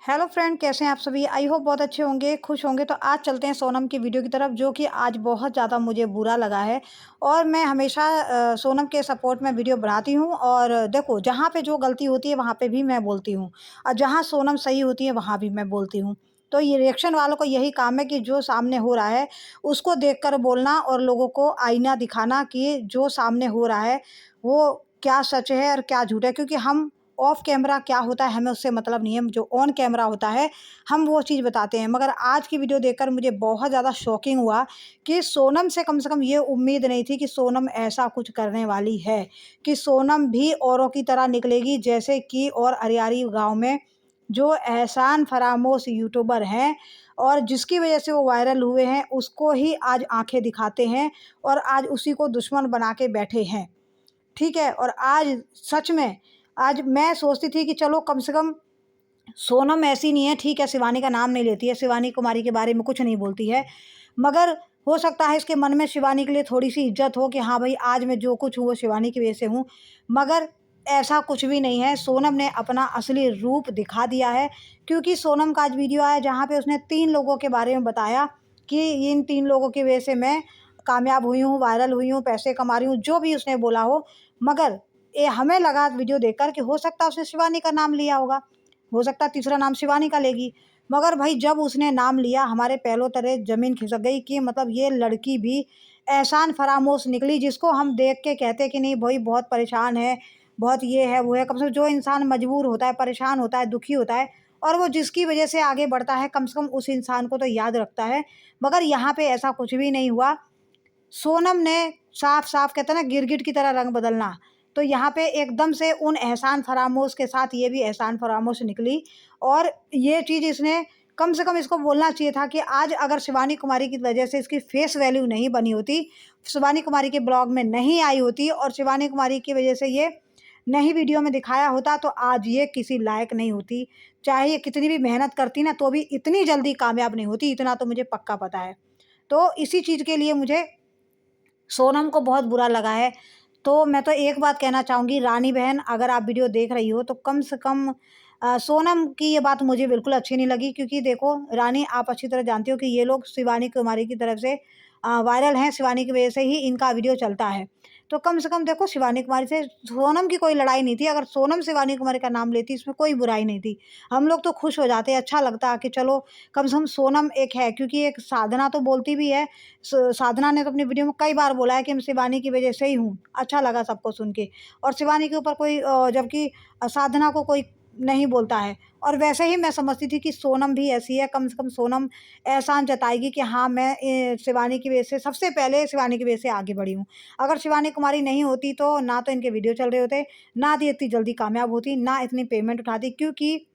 Hello friend, कैसे हैं आप सभी। आई होप बहुत अच्छे होंगे, खुश होंगे। तो आज चलते हैं सोनम की वीडियो की तरफ, जो कि आज बहुत ज़्यादा मुझे बुरा लगा है। और मैं हमेशा सोनम के सपोर्ट में वीडियो बनाती हूँ। और देखो, जहाँ पे जो गलती होती है वहाँ पे भी मैं बोलती हूँ, और जहाँ सोनम सही होती है वहाँ भी मैं बोलती हूँ। तो ये रिएक्शन वालों को यही काम है कि जो सामने हो रहा है उसको देखकर बोलना और लोगों को आईना दिखाना कि जो सामने हो रहा है वो क्या सच है और क्या झूठ है। क्योंकि हम ऑफ कैमरा क्या होता है हमें उससे मतलब नहीं है, जो ऑन कैमरा होता है हम वो चीज़ बताते हैं। मगर आज की वीडियो देखकर मुझे बहुत ज़्यादा शॉकिंग हुआ कि सोनम से कम ये उम्मीद नहीं थी कि सोनम ऐसा कुछ करने वाली है, कि सोनम भी औरों की तरह निकलेगी। जैसे कि और अरियारी गांव में जो एहसान फरामोश यूट्यूबर हैं और जिसकी वजह से वो वायरल हुए हैं, उसको ही आज आंखें दिखाते हैं और आज उसी को दुश्मन बना के बैठे हैं। ठीक है। और आज सच में आज मैं सोचती थी कि चलो कम से कम सोनम ऐसी नहीं है, ठीक है, शिवानी का नाम नहीं लेती है, शिवानी कुमारी के बारे में कुछ नहीं बोलती है। मगर हो सकता है इसके मन में शिवानी के लिए थोड़ी सी इज्जत हो कि हाँ भाई, आज मैं जो कुछ हूँ वो शिवानी की वजह से हूँ। मगर ऐसा कुछ भी नहीं है। सोनम ने अपना असली रूप दिखा दिया है। क्योंकि सोनम का आज वीडियो आया जहाँ पे उसने 3 लोगों के बारे में बताया कि इन 3 लोगों की वजह से मैं कामयाब हुई हूँ, वायरल हुई हूँ, पैसे कमा रही हूँ, जो भी उसने बोला हो। मगर ये हमें लगा वीडियो देखकर कि हो सकता है उसने शिवानी का नाम लिया होगा, हो सकता है तीसरा नाम शिवानी का लेगी। मगर भाई जब उसने नाम लिया, हमारे पैरों तले ज़मीन खिसक गई कि मतलब ये लड़की भी एहसान फरामोश निकली, जिसको हम देख के कहते कि नहीं भाई बहुत परेशान है, बहुत ये है वो है। कम से कम जो इंसान मजबूर होता है, परेशान होता है, दुखी होता है और वो जिसकी वजह से आगे बढ़ता है, कम से कम उस इंसान को तो याद रखता है। मगर यहाँ पे ऐसा कुछ भी नहीं हुआ। सोनम ने साफ-साफ, कहते हैं ना, गिरगिट की तरह रंग बदलना, तो यहाँ पे एकदम से उन एहसान फरामोश के साथ ये भी एहसान फरामोश निकली। और ये चीज़ इसने कम से कम इसको बोलना चाहिए था कि आज अगर शिवानी कुमारी की वजह से इसकी फेस वैल्यू नहीं बनी होती, शिवानी कुमारी के ब्लॉग में नहीं आई होती और शिवानी कुमारी की वजह से ये नहीं वीडियो में दिखाया होता, तो आज ये किसी लायक नहीं होती। चाहे ये कितनी भी मेहनत करती ना, तो भी इतनी जल्दी कामयाब नहीं होती, इतना तो मुझे पक्का पता है। तो इसी चीज़ के लिए मुझे सोनम को बहुत बुरा लगा है। तो मैं तो एक बात कहना चाहूँगी, रानी बहन, अगर आप वीडियो देख रही हो तो कम से कम सोनम की ये बात मुझे बिल्कुल अच्छी नहीं लगी। क्योंकि देखो रानी, आप अच्छी तरह जानती हो कि ये लोग शिवानी कुमारी की तरफ से वायरल हैं, शिवानी की वजह से ही इनका वीडियो चलता है। तो कम से कम देखो, शिवानी कुमारी से सोनम की कोई लड़ाई नहीं थी। अगर सोनम शिवानी कुमारी का नाम लेती, इसमें कोई बुराई नहीं थी। हम लोग तो खुश हो जाते, अच्छा लगता कि चलो कम से कम सोनम एक है। क्योंकि एक साधना तो बोलती भी है, साधना ने तो अपनी वीडियो में कई बार बोला है कि मैं शिवानी की वजह से ही हूँ। अच्छा लगा सबको सुन के। और शिवानी के ऊपर कोई जबकि साधना को कोई नहीं बोलता है। और वैसे ही मैं समझती थी कि सोनम भी ऐसी है। कम से कम सोनम एहसान जताएगी कि हाँ, मैं शिवानी की वजह से, सबसे पहले शिवानी की वजह से आगे बढ़ी हूँ। अगर शिवानी कुमारी नहीं होती तो ना तो इनके वीडियो चल रहे होते, ना तो ये इतनी जल्दी कामयाब होती, ना इतनी पेमेंट उठाती। क्योंकि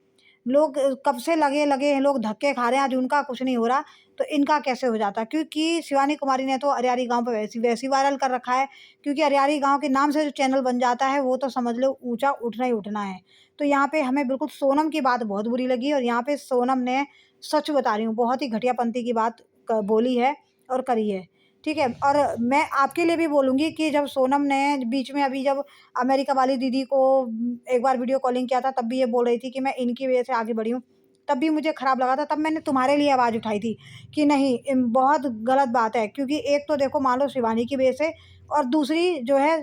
लोग कब से लगे लगे हैं, लोग धक्के खा रहे हैं, आज उनका कुछ नहीं हो रहा तो इनका कैसे हो जाता। क्योंकि शिवानी कुमारी ने तो अरियारी गांव पे वैसी वैसी वायरल कर रखा है। क्योंकि अरियारी गांव के नाम से जो चैनल बन जाता है वो तो समझ लो ऊंचा उठना ही उठना है। तो यहाँ पे हमें बिल्कुल सोनम की बात बहुत बुरी लगी। और यहाँ पे सोनम ने, सच बता रही हूँ, बहुत ही घटियापंती की बात बोली है और करी है। ठीक है। और मैं आपके लिए भी बोलूँगी कि जब सोनम ने बीच में अभी जब अमेरिका वाली दीदी को एक बार वीडियो कॉलिंग किया था, तब भी ये बोल रही थी कि मैं इनकी वजह से आगे बढ़ी हूँ। तब भी मुझे खराब लगा था, तब मैंने तुम्हारे लिए आवाज़ उठाई थी कि नहीं, बहुत गलत बात है। क्योंकि एक तो देखो, मान लो शिवानी की वजह से, और दूसरी जो है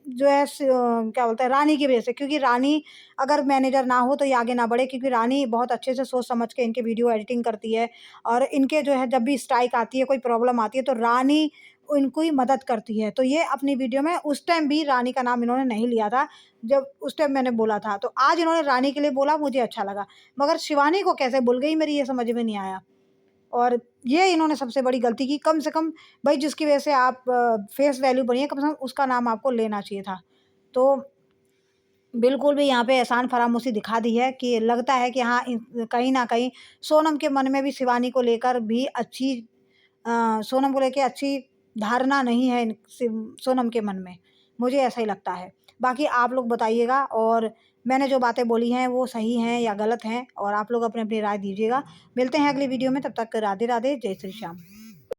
क्या बोलते हैं, रानी की वजह से। क्योंकि रानी अगर मैनेजर ना हो तो ये आगे ना बढ़े। क्योंकि रानी बहुत अच्छे से सोच समझ के इनके वीडियो एडिटिंग करती है। और इनके जो है, जब भी स्ट्राइक आती है, कोई प्रॉब्लम आती है, तो रानी इनको ही मदद करती है। तो ये अपनी वीडियो में उस टाइम भी रानी का नाम इन्होंने नहीं लिया था, जब उस टाइम मैंने बोला था। तो आज इन्होंने रानी के लिए बोला, मुझे अच्छा लगा। मगर शिवानी को कैसे भूल गई, मेरी ये समझ में नहीं आया। और ये इन्होंने सबसे बड़ी गलती की। कम से कम भाई, जिसकी वजह से आप फेस वैल्यू बनी है, कम से कम उसका नाम आपको लेना चाहिए था। तो बिल्कुल भी यहाँ पे एहसान फरामोशी दिखा दी है कि लगता है कि हाँ, कहीं न कहीं सोनम के मन में भी शिवानी को लेकर भी अच्छी सोनम को लेके अच्छी धारणा नहीं है सोनम के मन में। मुझे ऐसा ही लगता है। बाकी आप लोग बताइएगा, और मैंने जो बातें बोली हैं वो सही हैं या गलत हैं, और आप लोग अपनी-अपनी राय दीजिएगा। मिलते हैं अगली वीडियो में, तब तक राधे-राधे, जय श्री श्याम।